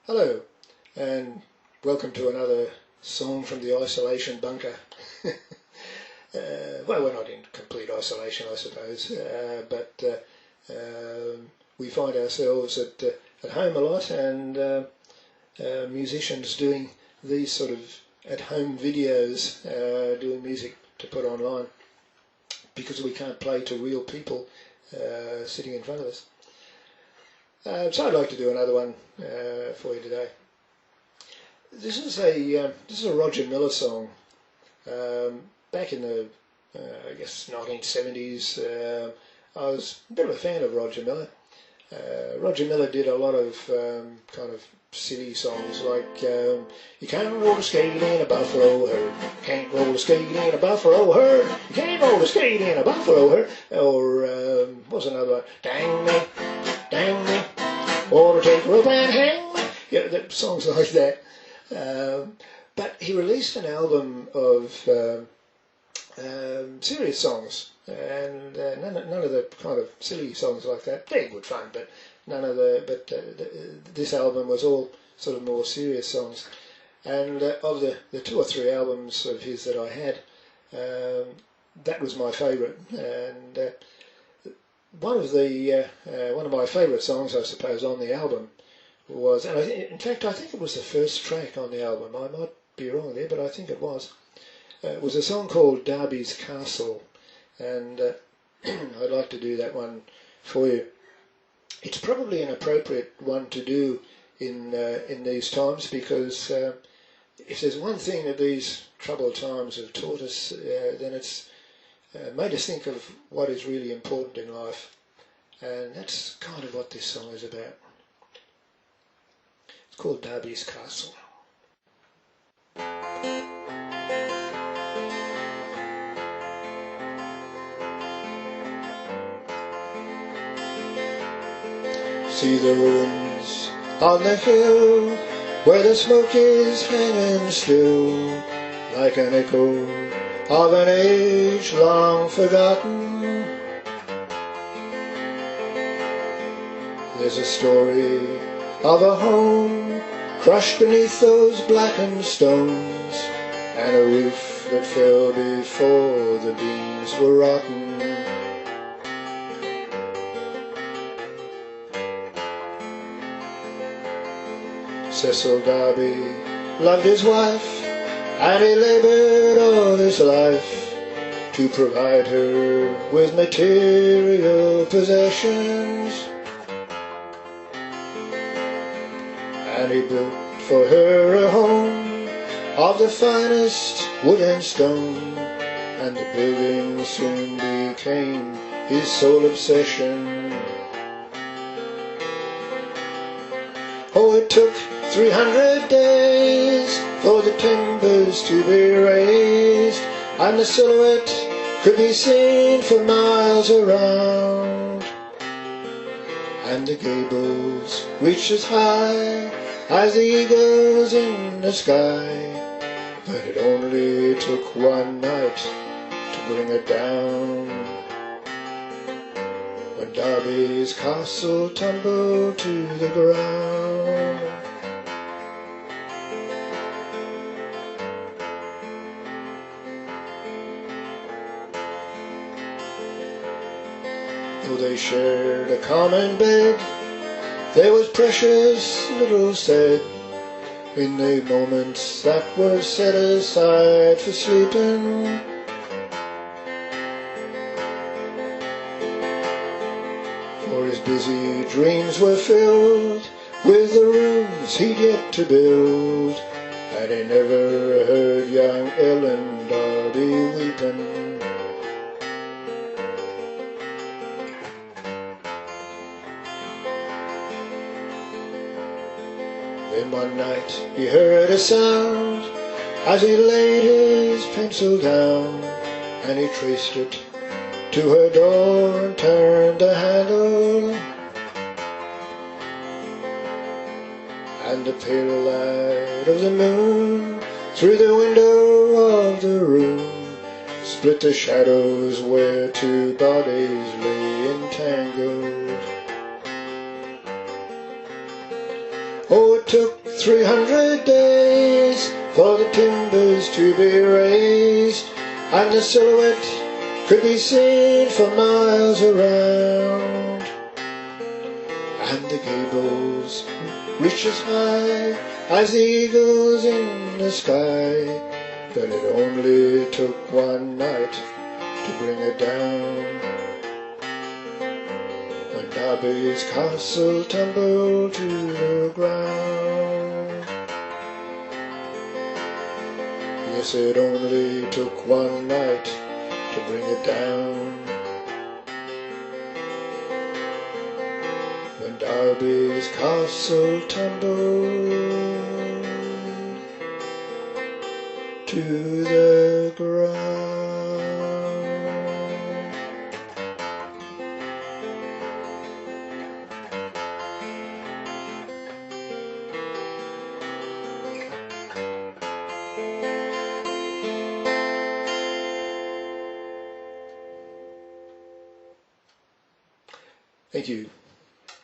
Hello, and welcome to another song from the isolation bunker. Well, we're not in complete isolation, I suppose, but we find ourselves at home a lot, and musicians doing these sort of at-home videos, doing music to put online, because we can't play to real people sitting in front of us. So I'd like to do another one for you today. This is a Roger Miller song. Back in the I guess 1970s, I was a bit of a fan of Roger Miller. Roger Miller did a lot of kind of silly songs like you can't roller skate in a buffalo herd, can't roller skate in a buffalo herd, you can't roller skate in a buffalo herd, or what's another one? Dang me, or take a rope and hang me. Yeah, songs like that. But he released an album of serious songs, and none of the kind of silly songs like that. They're good fun, but this album was all sort of more serious songs. And of the two or three albums of his that I had, that was my favourite. And one of my favourite songs, I suppose, on the album was, and in fact I think it was the first track on the album. I might be wrong there, but I think it was. It was a song called Darby's Castle, and I'd like to do that one for you. It's probably an appropriate one to do in these times, because if there's one thing that these troubled times have taught us, then it's made us think of what is really important in life, and that's kind of what this song is about. It's called Darby's Castle. See the ruins on the hill where the smoke is hanging still, like an echo of an age long forgotten. There's a story of a home crushed beneath those blackened stones, and a roof that fell before the beams were rotten. Cecil Darby loved his wife, and he laboured all his life to provide her with material possessions. And he built for her a home of the finest wood and stone, and the building soon became his sole obsession. Oh, it took 300 days for the timbers to be raised, and the silhouette could be seen for miles around, and the gables reached as high as the eagles in the sky. But it only took one night to bring it down, when Darby's castle tumbled to the ground. Though they shared a common bed, there was precious little said in the moments that were set aside for sleeping. For his busy dreams were filled with the rooms he'd yet to build, and he never heard young Ellen Darby weeping. Then one night he heard a sound as he laid his pencil down, and he traced it to her door and turned the handle, and the pale light of the moon through the window of the room split the shadows where two bodies lay entangled. Oh, it took 300 days for the timbers to be raised, and the silhouette could be seen for miles around, and the gables reached as high as the eagles in the sky, but it only took one night to bring it down. When Darby's castle tumbled to the ground. Yes, it only took one night to bring it down. When Darby's castle tumbled to the ground. Thank you.